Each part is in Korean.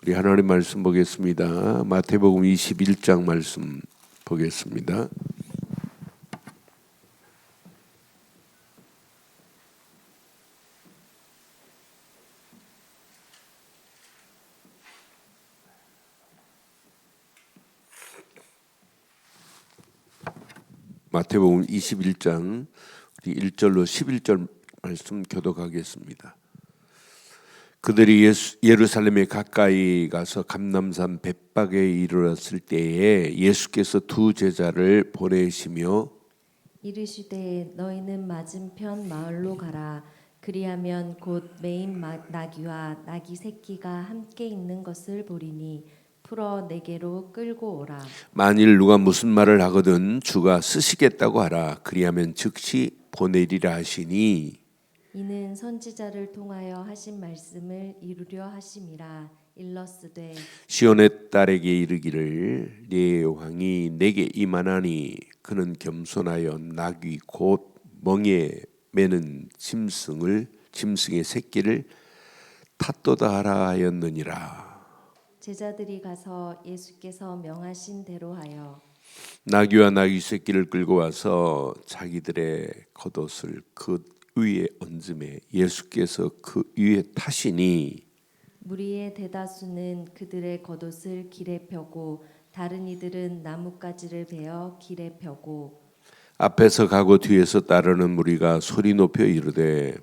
우리 하나님 말씀 보겠습니다. 마태복음 21장 말씀 보겠습니다. 마태복음 21장 우리 1절로 11절 말씀 교독하겠습니다. 그들이 예루살렘에 가까이 가서 감람산 벳박에 이르렀을 때에 예수께서 두 제자를 보내시며 이르시되 너희는 맞은편 마을로 가라. 그리하면 곧 매인 나귀와 나귀 새끼가 함께 있는 것을 보리니 풀어 내게로 끌고 오라. 만일 누가 무슨 말을 하거든 주가 쓰시겠다고 하라. 그리하면 즉시 보내리라 하시니 이는 선지자를 통하여 하신 말씀을 이루려 하심이라. 일러스되 시온의 딸에게 이르기를 네 왕이 내게 임하나니 그는 겸손하여 나귀 곧 멍에 매는 짐승의 새끼를 탓도다 하라 하였느니라. 제자들이 가서 예수께서 명하신 대로 하여 나귀와 나귀 새끼를 끌고 와서 자기들의 겉옷을 그 위에 얹음에 예수께서 그 위에 타시니 무리의 대다수는 그들의 겉옷을 길에 펴고 다른 이들은 나뭇가지를 베어 길에 펴고 앞에서 가고 뒤에서 따르는 무리가 소리 높여 이르되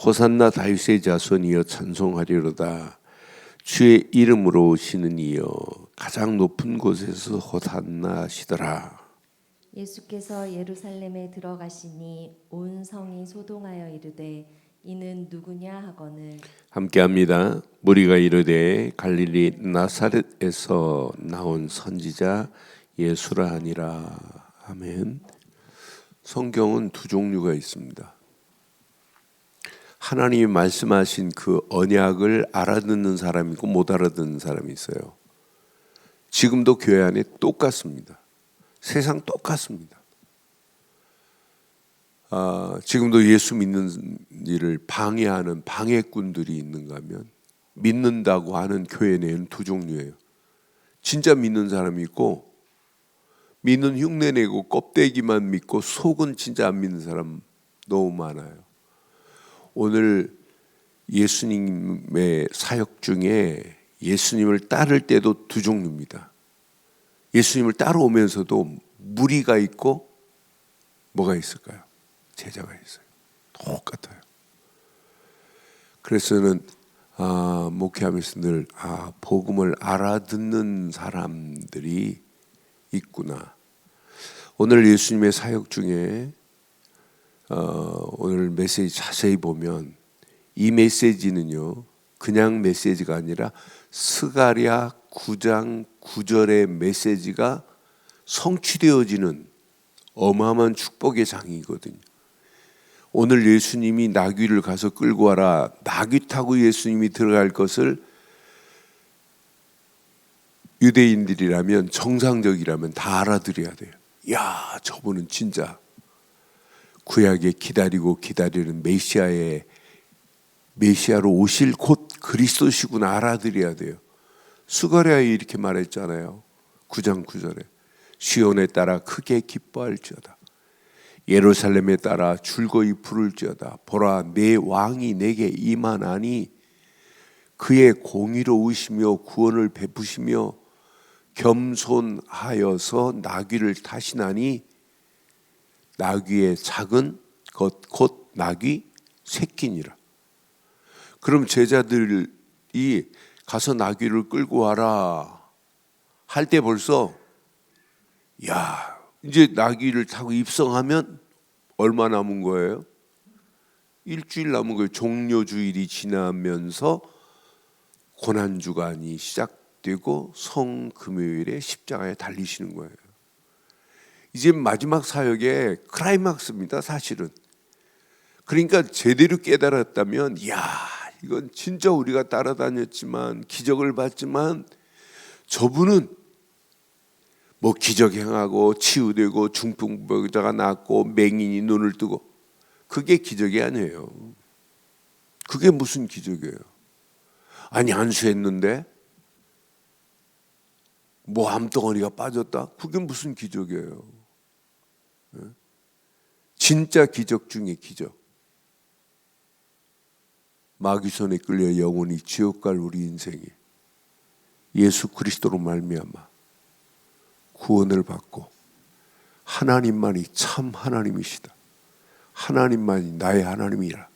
호산나 다윗의 자손이여 찬송하리로다. 주의 이름으로 오시는 이여 가장 높은 곳에서 호산나 하시더라. 예수께서 예루살렘에 들어가시니 온 성이 소동하여 이르되 이는 누구냐 하거늘 함께합니다. 무리가 이르되 갈릴리 나사렛에서 나온 선지자 예수라 하니라. 아멘. 성경은 두 종류가 있습니다. 하나님이 말씀하신 그 언약을 알아듣는 사람이 있고 못 알아듣는 사람이 있어요. 지금도 교회 안에 똑같습니다. 세상 똑같습니다. 지금도 예수 믿는 일을 방해하는 방해꾼들이 있는가 하면 믿는다고 하는 교회 내에는 두 종류예요. 진짜 믿는 사람이 있고 믿는 흉내내고 껍데기만 믿고 속은 진짜 안 믿는 사람 너무 많아요. 오늘 예수님의 사역 중에 예수님을 따를 때도 두 종류입니다. 예수님을 따라오면서도 무리가 있고 뭐가 있을까요? 제자가 있어요. 똑같아요. 그래서 저는 목회하면서 늘 복음을 알아듣는 사람들이 있구나. 오늘 예수님의 사역 중에 오늘 메시지 자세히 보면 이 메시지는요 그냥 메시지가 아니라 스가랴 9장 9절의 메시지가 성취되어지는 어마어마한 축복의 장이거든요. 오늘 예수님이 나귀를 가서 끌고 와라. 나귀 타고 예수님이 들어갈 것을 유대인들이라면 정상적이라면 다 알아들어야 돼요. 야, 저분은 진짜 구약에 기다리는 메시아로 오실 곧 그리스도시구나 알아들어야 돼요. 스가랴에 이렇게 말했잖아요. 9장 9절에 시온에 따라 크게 기뻐할지어다. 예루살렘에 따라 즐거이 부를지어다. 보라 내 왕이 내게 임하나니 그의 공의로우시며 구원을 베푸시며 겸손하여서 나귀를 타시나니 나귀의 작은 것 곧 나귀 새끼니라. 그럼 제자들이 가서 나귀를 끌고 와라 할 때 벌써 이제 나귀를 타고 입성하면 얼마 남은 거예요? 일주일 남은 거예요. 종료주일이 지나면서 고난주간이 시작되고 성금요일에 십자가에 달리시는 거예요. 이제 마지막 사역의 클라이막스입니다. 사실은. 그러니까 제대로 깨달았다면 이건 진짜 우리가 따라다녔지만 기적을 봤지만 저분은 뭐 기적 행하고 치유되고 중풍병자가 낫고 맹인이 눈을 뜨고 그게 기적이 아니에요. 그게 무슨 기적이에요? 아니 안수했는데 뭐 암덩어리가 빠졌다? 그게 무슨 기적이에요? 진짜 기적 중에 기적. 마귀 손에 끌려 영원히 지옥 갈 우리 인생이 예수 그리스도로 말미암아 구원을 받고 하나님만이 참 하나님이시다. 하나님만이 나의 하나님이라.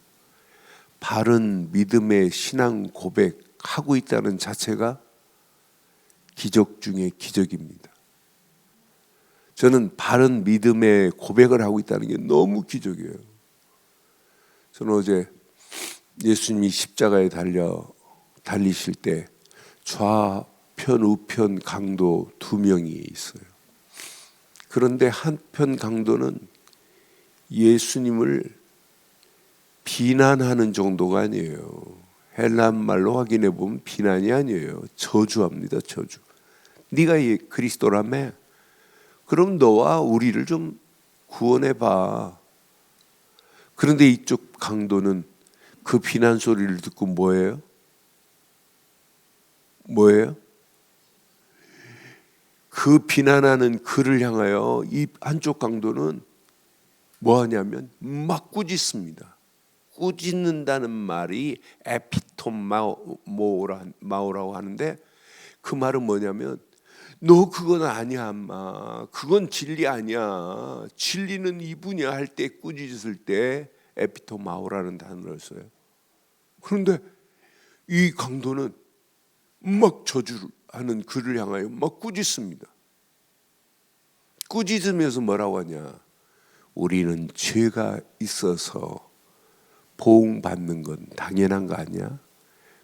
바른 믿음의 신앙 고백하고 있다는 자체가 기적 중에 기적입니다. 저는 바른 믿음의 고백을 하고 있다는 게 너무 기적이에요. 저는 어제 예수님이 십자가에 달리실 때 좌편 우편 강도 2명이 있어요. 그런데 한편 강도는 예수님을 비난하는 정도가 아니에요. 헬란 말로 확인해 보면 비난이 아니에요. 저주합니다. 저주. 네가 그리스도라며? 그럼 너와 우리를 좀 구원해 봐. 그런데 이쪽 강도는 그 비난 소리를 듣고 뭐예요? 그 비난하는 그를 향하여 이 한쪽 강도는 뭐 하냐면 막 꾸짖습니다. 꾸짖는다는 말이 에피토마오라고 하는데 그 말은 뭐냐면 너 그건 아니야 엄마. 그건 진리 아니야. 진리는 이분이야 할 때 꾸짖을 때 에피토마오라는 단어를 써요. 그런데 이 강도는 막 저주하는 그를 향하여 막 꾸짖습니다. 꾸짖으면서 뭐라고 하냐? 우리는 죄가 있어서 보응받는 건 당연한 거 아니야?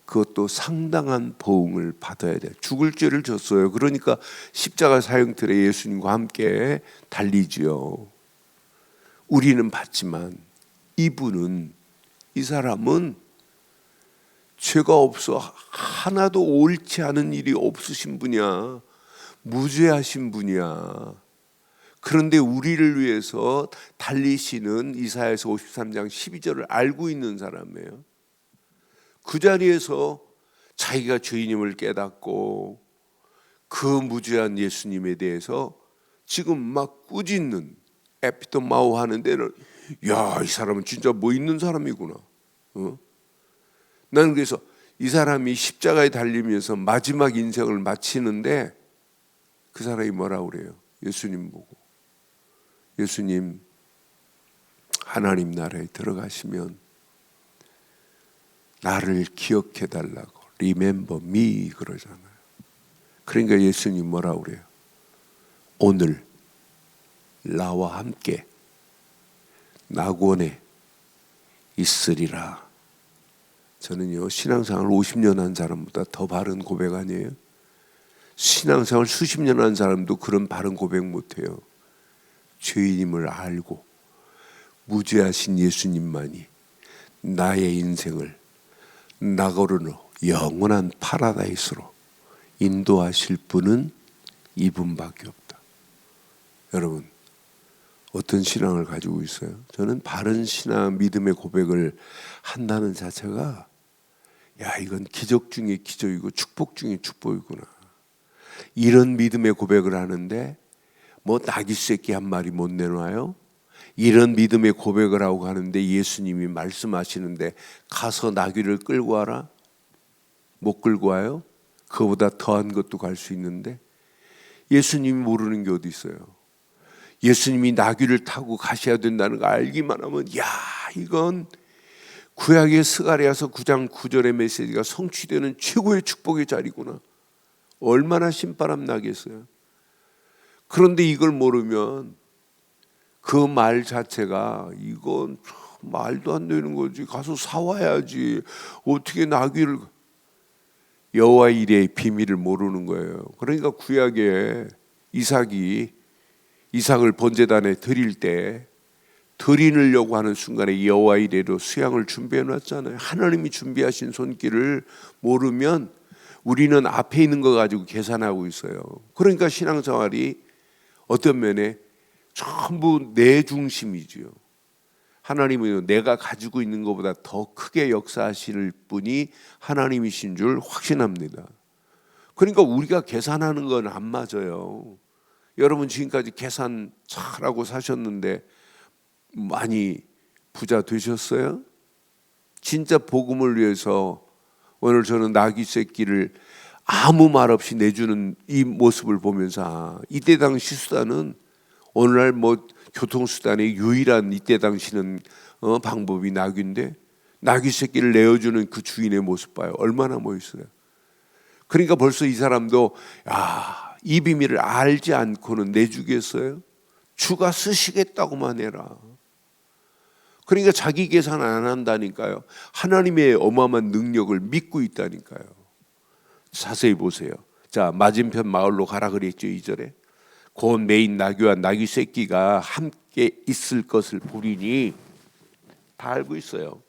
그것도 상당한 보응을 받아야 돼. 죽을 죄를 졌어요. 그러니까 십자가 사형틀에 예수님과 함께 달리지요. 우리는 받지만 이 사람은 죄가 없어 하나도 옳지 않은 일이 없으신 분이야. 무죄하신 분이야. 그런데 우리를 위해서 달리시는 이사야서 53장 12절을 알고 있는 사람이에요. 그 자리에서 자기가 죄인임을 깨닫고 그 무죄한 예수님에 대해서 지금 막 꾸짖는 에피토마오 하는 데는 야, 이 사람은 진짜 뭐 있는 사람이구나. 나는 그래서 이 사람이 십자가에 달리면서 마지막 인생을 마치는데 그 사람이 뭐라고 그래요? 예수님 보고 예수님 하나님 나라에 들어가시면 나를 기억해 달라고 Remember me 그러잖아요. 그러니까 예수님 뭐라고 그래요? 오늘 나와 함께 낙원에 있으리라. 저는요 신앙생활 50년 한 사람보다 더 바른 고백 아니에요? 신앙생활 수십 년 한 사람도 그런 바른 고백 못해요. 죄인임을 알고 무죄하신 예수님만이 나의 인생을 낙원으로 영원한 파라다이스로 인도하실 분은 이분밖에 없다. 여러분 어떤 신앙을 가지고 있어요? 저는 바른 신앙 믿음의 고백을 한다는 자체가 야 이건 기적 중에 기적이고 축복 중에 축복이구나. 이런 믿음의 고백을 하는데 뭐 나귀 새끼 한 마리 못 내놔요? 이런 믿음의 고백을 하고 가는데 예수님이 말씀하시는데 가서 나귀를 끌고 와라? 못 끌고 와요? 그거보다 더한 것도 갈 수 있는데 예수님이 모르는 게 어디 있어요? 예수님이 나귀를 타고 가셔야 된다는 거 알기만 하면 야 이건 구약의 스가랴서 9장 9절의 메시지가 성취되는 최고의 축복의 자리구나. 얼마나 신바람 나겠어요. 그런데 이걸 모르면 그 말 자체가 이건 말도 안 되는 거지. 가서 사와야지. 어떻게 나귀를 여호와 일의 비밀을 모르는 거예요. 그러니까 구약에 이삭을 번제단에 드릴 때 드리려고 하는 순간에 여호와 이레로 수양을 준비해 놨잖아요. 하나님이 준비하신 손길을 모르면 우리는 앞에 있는 거 가지고 계산하고 있어요. 그러니까 신앙생활이 어떤 면에 전부 내 중심이지요. 하나님은 내가 가지고 있는 것보다 더 크게 역사하실 분이 하나님이신 줄 확신합니다. 그러니까 우리가 계산하는 건 안 맞아요. 여러분 지금까지 계산 잘하고 사셨는데 많이 부자 되셨어요? 진짜 복음을 위해서 오늘 저는 나귀 새끼를 아무 말 없이 내주는 이 모습을 보면서 이때 당시 수단은 오늘날 뭐 교통수단의 유일한 이때 당시는 방법이 나귀인데 나귀 새끼를 내어주는 그 주인의 모습 봐요. 얼마나 멋있어요. 그러니까 벌써 이 사람도 이 비밀을 알지 않고는 내주겠어요? 주가 쓰시겠다고만 해라. 그러니까 자기 계산 안 한다니까요. 하나님의 어마어마한 능력을 믿고 있다니까요. 자세히 보세요. 자, 맞은편 마을로 가라 그랬죠. 2절에 곧 메인 나귀와 나귀 새끼가 함께 있을 것을 보리니, 다 알고 있어요.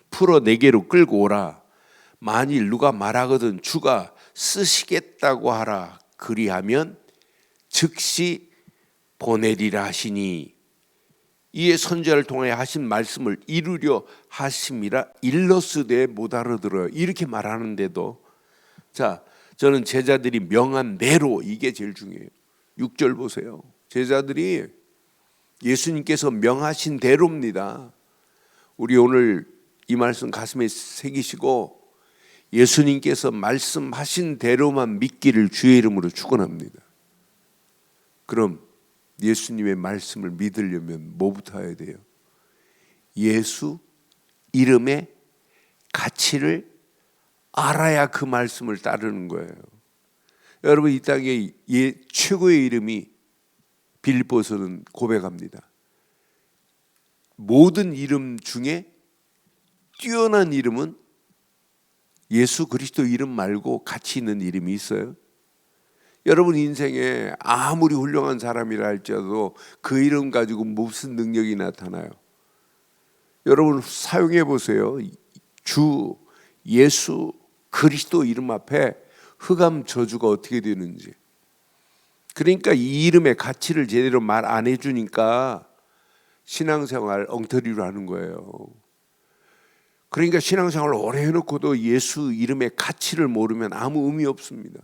풀어 내게로 끌고 오라. 만일 누가 말하거든 주가 쓰시겠다고 하라. 그리하면 즉시 보내리라 하시니, 이에 선지자를 통하여 하신 말씀을 이루려 하심이라 일러스되 못 알아들어요. 이렇게 말하는데도, 자, 저는 제자들이 명한 대로, 이게 제일 중요해요. 6절 보세요. 제자들이 예수님께서 명하신 대로입니다. 우리 오늘 이 말씀 가슴에 새기시고 예수님께서 말씀하신 대로만 믿기를 주의 이름으로 축원합니다. 그럼 예수님의 말씀을 믿으려면 뭐부터 해야 돼요? 예수 이름의 가치를 알아야 그 말씀을 따르는 거예요. 여러분, 이 땅에 최고의 이름이, 빌립보서는 고백합니다. 모든 이름 중에 뛰어난 이름은 예수 그리스도 이름 말고 가치 있는 이름이 있어요? 여러분 인생에 아무리 훌륭한 사람이라 할지라도 그 이름 가지고 무슨 능력이 나타나요? 여러분 사용해 보세요. 주 예수 그리스도 이름 앞에 흑암 저주가 어떻게 되는지. 그러니까 이 이름의 가치를 제대로 말 안 해주니까 신앙생활 엉터리로 하는 거예요. 그러니까 신앙생활을 오래 해놓고도 예수 이름의 가치를 모르면 아무 의미 없습니다.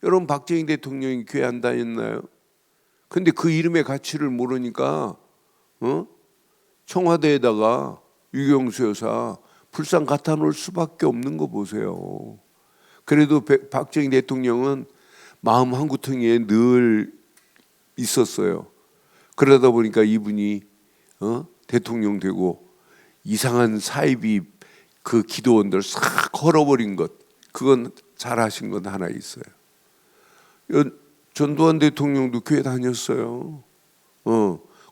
여러분 박정희 대통령이 교회 안 다녔나요? 근데 그 이름의 가치를 모르니까 청와대에다가 유경수 여사 불상 갖다 놓을 수밖에 없는 거 보세요. 그래도 박정희 대통령은 마음 한구퉁이에 늘 있었어요. 그러다 보니까 이분이 대통령 되고 이상한 사이비 그 기도원들 싹 헐어버린 것, 그건 잘하신 건 하나 있어요. 전두환 대통령도 교회 다녔어요.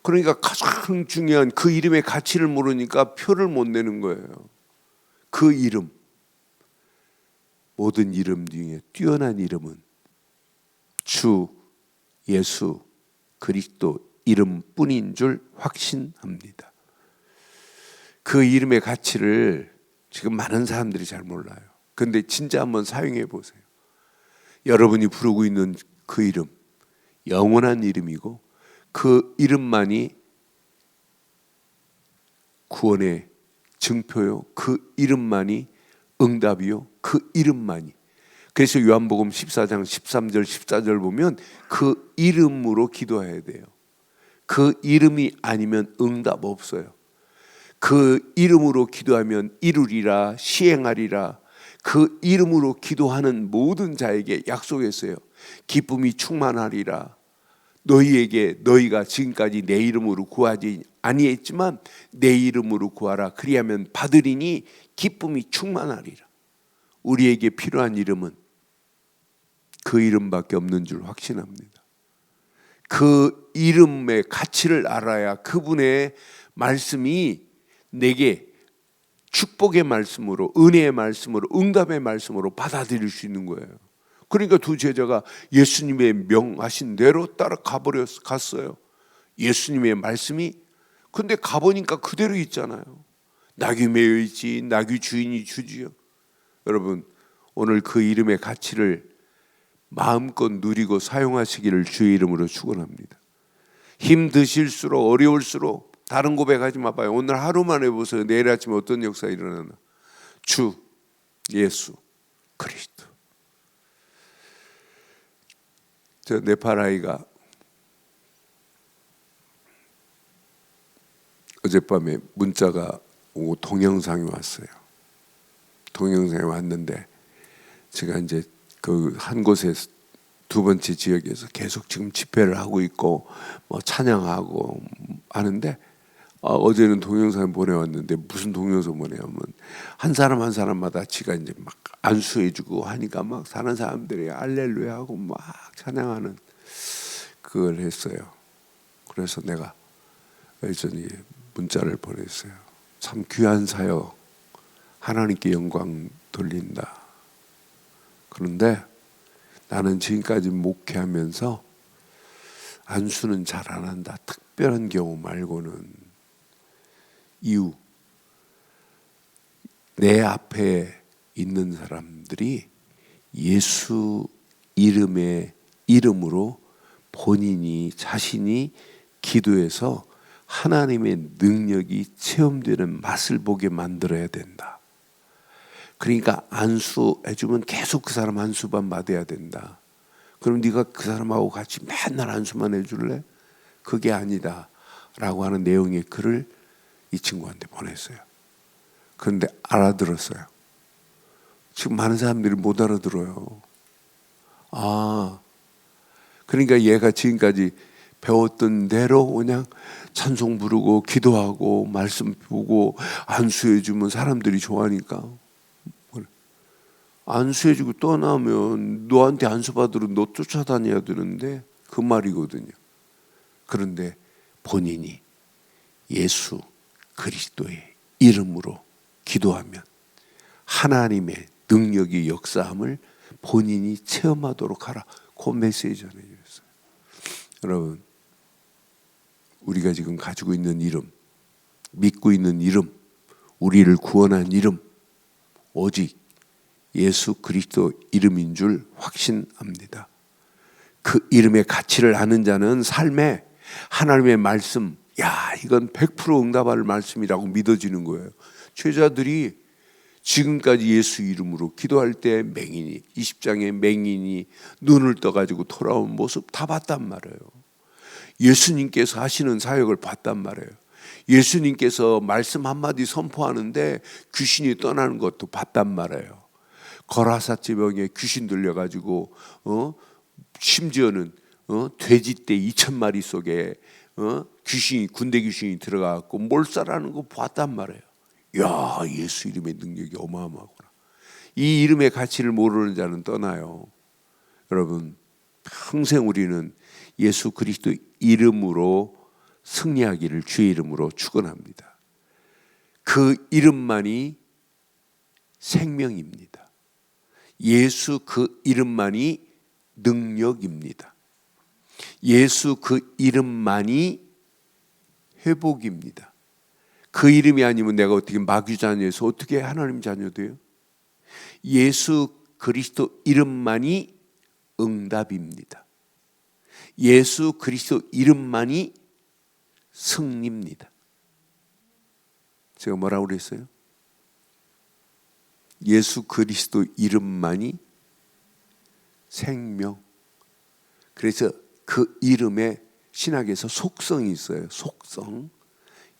그러니까 가장 중요한 그 이름의 가치를 모르니까 표를 못 내는 거예요. 그 이름, 모든 이름 중에 뛰어난 이름은 주 예수 그리스도 이름뿐인 줄 확신합니다. 그 이름의 가치를 지금 많은 사람들이 잘 몰라요. 그런데 진짜 한번 사용해 보세요. 여러분이 부르고 있는 그 이름, 영원한 이름이고 그 이름만이 구원의 증표요. 그 이름만이 응답이요. 그 이름만이. 그래서 요한복음 14장 13절 14절 보면 그 이름으로 기도해야 돼요. 그 이름이 아니면 응답 없어요. 그 이름으로 기도하면 이루리라, 시행하리라. 그 이름으로 기도하는 모든 자에게 약속했어요. 기쁨이 충만하리라. 너희에게 너희가 지금까지 내 이름으로 구하지 아니했지만 내 이름으로 구하라. 그리하면 받으리니 기쁨이 충만하리라. 우리에게 필요한 이름은 그 이름밖에 없는 줄 확신합니다. 그 이름의 가치를 알아야 그분의 말씀이 내게 축복의 말씀으로, 은혜의 말씀으로, 응답의 말씀으로 받아들일 수 있는 거예요. 그러니까 두 제자가 예수님의 명하신 대로 따라 갔어요. 예수님의 말씀이, 근데 가보니까 그대로 있잖아요. 낙이 매여 있지, 낙이 주인이 주지요. 여러분 오늘 그 이름의 가치를 마음껏 누리고 사용하시기를 주의 이름으로 축원합니다. 힘드실수록 어려울수록 다른 고백하지 마봐요. 오늘 하루만 해보세요. 내일 아침에 어떤 역사 일어나나. 주 예수 그리스도. 저 네팔 아이가 어젯밤에 문자가 오고 동영상이 왔어요. 동영상이 왔는데 제가 이제 그 한 곳에 두 번째 지역에서 계속 지금 집회를 하고 있고 뭐 찬양하고 하는데 어제는 동영상 보내왔는데 무슨 동영상 보내냐면 한 사람 한 사람마다 지가 이제 막 안수해주고 하니까 막 사는 사람들이 할렐루야 하고 막 찬양하는 그걸 했어요. 그래서 내가 여전히 문자를 보냈어요. 참 귀한 사역, 하나님께 영광 돌린다. 그런데 나는 지금까지 목회하면서 안수는 잘 안 한다. 특별한 경우 말고는. 이유, 내 앞에 있는 사람들이 예수 이름으로 본인이 자신이 기도해서 하나님의 능력이 체험되는 맛을 보게 만들어야 된다. 그러니까 안수해주면 계속 그 사람 안수만 받아야 된다. 그럼 네가 그 사람하고 같이 맨날 안수만 해줄래? 그게 아니다 라고 하는 내용의 글을 이 친구한테 보냈어요. 그런데 알아들었어요. 지금 많은 사람들이 못 알아들어요. 그러니까 얘가 지금까지 배웠던 대로 그냥 찬송 부르고 기도하고 말씀 보고 안수해주면 사람들이 좋아하니까 안수해주고 떠나면 너한테 안수받으러 너 쫓아다녀야 되는데 그 말이거든요. 그런데 본인이 예수 그리스도의 이름으로 기도하면 하나님의 능력이 역사함을 본인이 체험하도록 하라. 그 메시지 전해주셨어요. 여러분, 우리가 지금 가지고 있는 이름, 믿고 있는 이름, 우리를 구원한 이름, 오직 예수 그리스도 이름인 줄 확신합니다. 그 이름의 가치를 아는 자는 삶에 하나님의 말씀, 이건 100% 응답할 말씀이라고 믿어지는 거예요. 제자들이 지금까지 예수 이름으로 기도할 때 맹인이, 20장의 맹인이 눈을 떠가지고 돌아온 모습 다 봤단 말이에요. 예수님께서 하시는 사역을 봤단 말이에요. 예수님께서 말씀 한마디 선포하는데 귀신이 떠나는 것도 봤단 말이에요. 거라사 지방에 귀신 들려가지고 심지어는 돼지떼 2,000마리 속에 군대 귀신이 들어가고 몰살하는 거 봤단 말이에요. 야, 예수 이름의 능력이 어마어마하구나. 이 이름의 가치를 모르는 자는 떠나요. 여러분, 평생 우리는 예수 그리스도 이름으로 승리하기를 주의 이름으로 축원합니다. 그 이름만이 생명입니다. 예수 그 이름만이 능력입니다. 예수 그 이름만이 회복입니다. 그 이름이 아니면 내가 어떻게 마귀 자녀에서 어떻게 하나님 자녀 돼요? 예수 그리스도 이름만이 응답입니다. 예수 그리스도 이름만이 승리입니다. 제가 뭐라고 그랬어요? 예수 그리스도 이름만이 생명. 그래서 그 이름에 신학에서 속성이 있어요. 속성.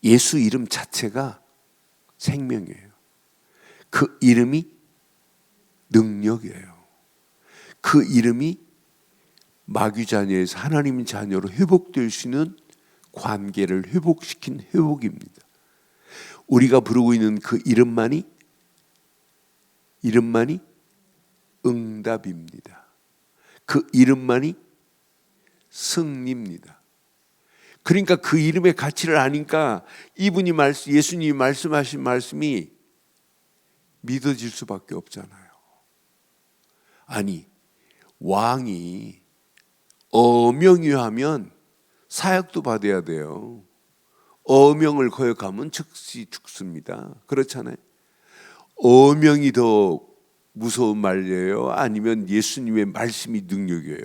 예수 이름 자체가 생명이에요. 그 이름이 능력이에요. 그 이름이 마귀 자녀에서 하나님 자녀로 회복될 수 있는 관계를 회복시킨 회복입니다. 우리가 부르고 있는 그 이름만이 응답입니다. 그 이름만이 승리입니다. 그러니까 그 이름의 가치를 아니까 예수님이 말씀하신 말씀이 믿어질 수밖에 없잖아요. 아니, 왕이 어명유하면 사역도 받아야 돼요. 어명을 거역하면 즉시 죽습니다. 그렇잖아요. 어명이 더 무서운 말이에요? 아니면 예수님의 말씀이 능력이에요?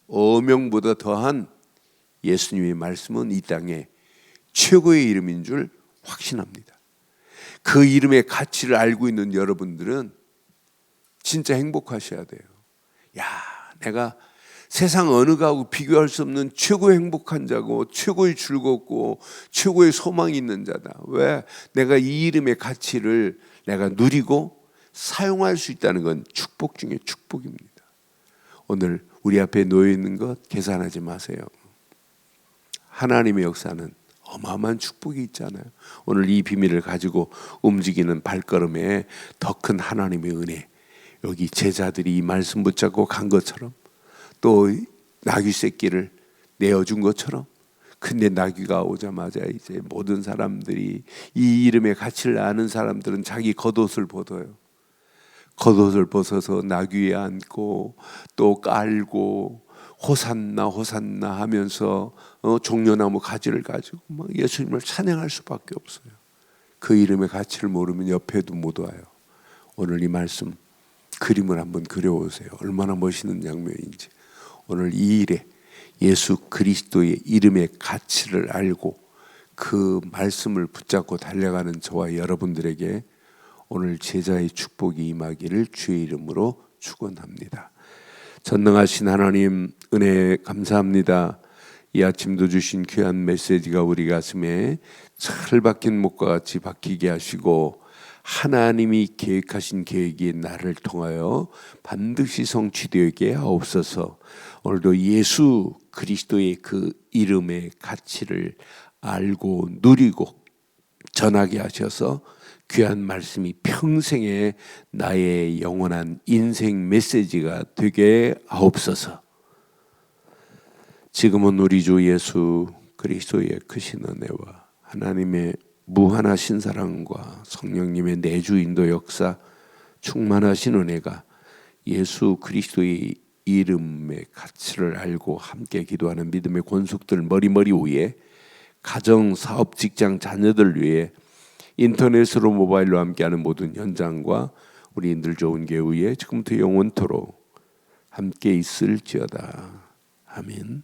어명보다 더한 예수님의 말씀은 이 땅에 최고의 이름인 줄 확신합니다. 그 이름의 가치를 알고 있는 여러분들은 진짜 행복하셔야 돼요. 내가 세상 어느 가하고 비교할 수 없는 최고의 행복한 자고 최고의 즐겁고 최고의 소망이 있는 자다. 왜? 내가 이 이름의 가치를 내가 누리고 사용할 수 있다는 건 축복 중에 축복입니다. 오늘 우리 앞에 놓여 있는 것 계산하지 마세요. 하나님의 역사는 어마어마한 축복이 있잖아요. 오늘 이 비밀을 가지고 움직이는 발걸음에 더 큰 하나님의 은혜, 여기 제자들이 이 말씀 붙잡고 간 것처럼 또 나귀 새끼를 내어준 것처럼, 근데 나귀가 오자마자 이제 모든 사람들이 이 이름의 가치를 아는 사람들은 자기 겉옷을 벗어요. 겉옷을 벗어서 나귀에 앉고 또 깔고 호산나 호산나 하면서 종려나무 가지를 가지고 막 예수님을 찬양할 수밖에 없어요. 그 이름의 가치를 모르면 옆에도 못 와요. 오늘 이 말씀 그림을 한번 그려보세요. 얼마나 멋있는 장면인지. 오늘 이 일에 예수 그리스도의 이름의 가치를 알고 그 말씀을 붙잡고 달려가는 저와 여러분들에게 오늘 제자의 축복이 임하기를 주의 이름으로 축원합니다. 전능하신 하나님, 은혜 감사합니다. 이 아침도 주신 귀한 메시지가 우리 가슴에 철 박힌 목과 같이 박히게 하시고 하나님이 계획하신 계획이 나를 통하여 반드시 성취되게 하옵소서. 오늘도 예수 그리스도의 그 이름의 가치를 알고 누리고 전하게 하셔서 귀한 말씀이 평생에 나의 영원한 인생 메시지가 되게 하옵소서. 지금은 우리 주 예수 그리스도의 크신 은혜와 하나님의 무한하신 사랑과 성령님의 내주 인도 역사, 충만하신 은혜가 예수 그리스도의 이름의 가치를 알고 함께 기도하는 믿음의 권속들 머리머리 위에, 가정, 사업, 직장, 자녀들 위해, 인터넷으로 모바일로 함께하는 모든 현장과 우리 늘 좋은 교회 위에 지금부터 영원토록 함께 있을지어다. 아멘.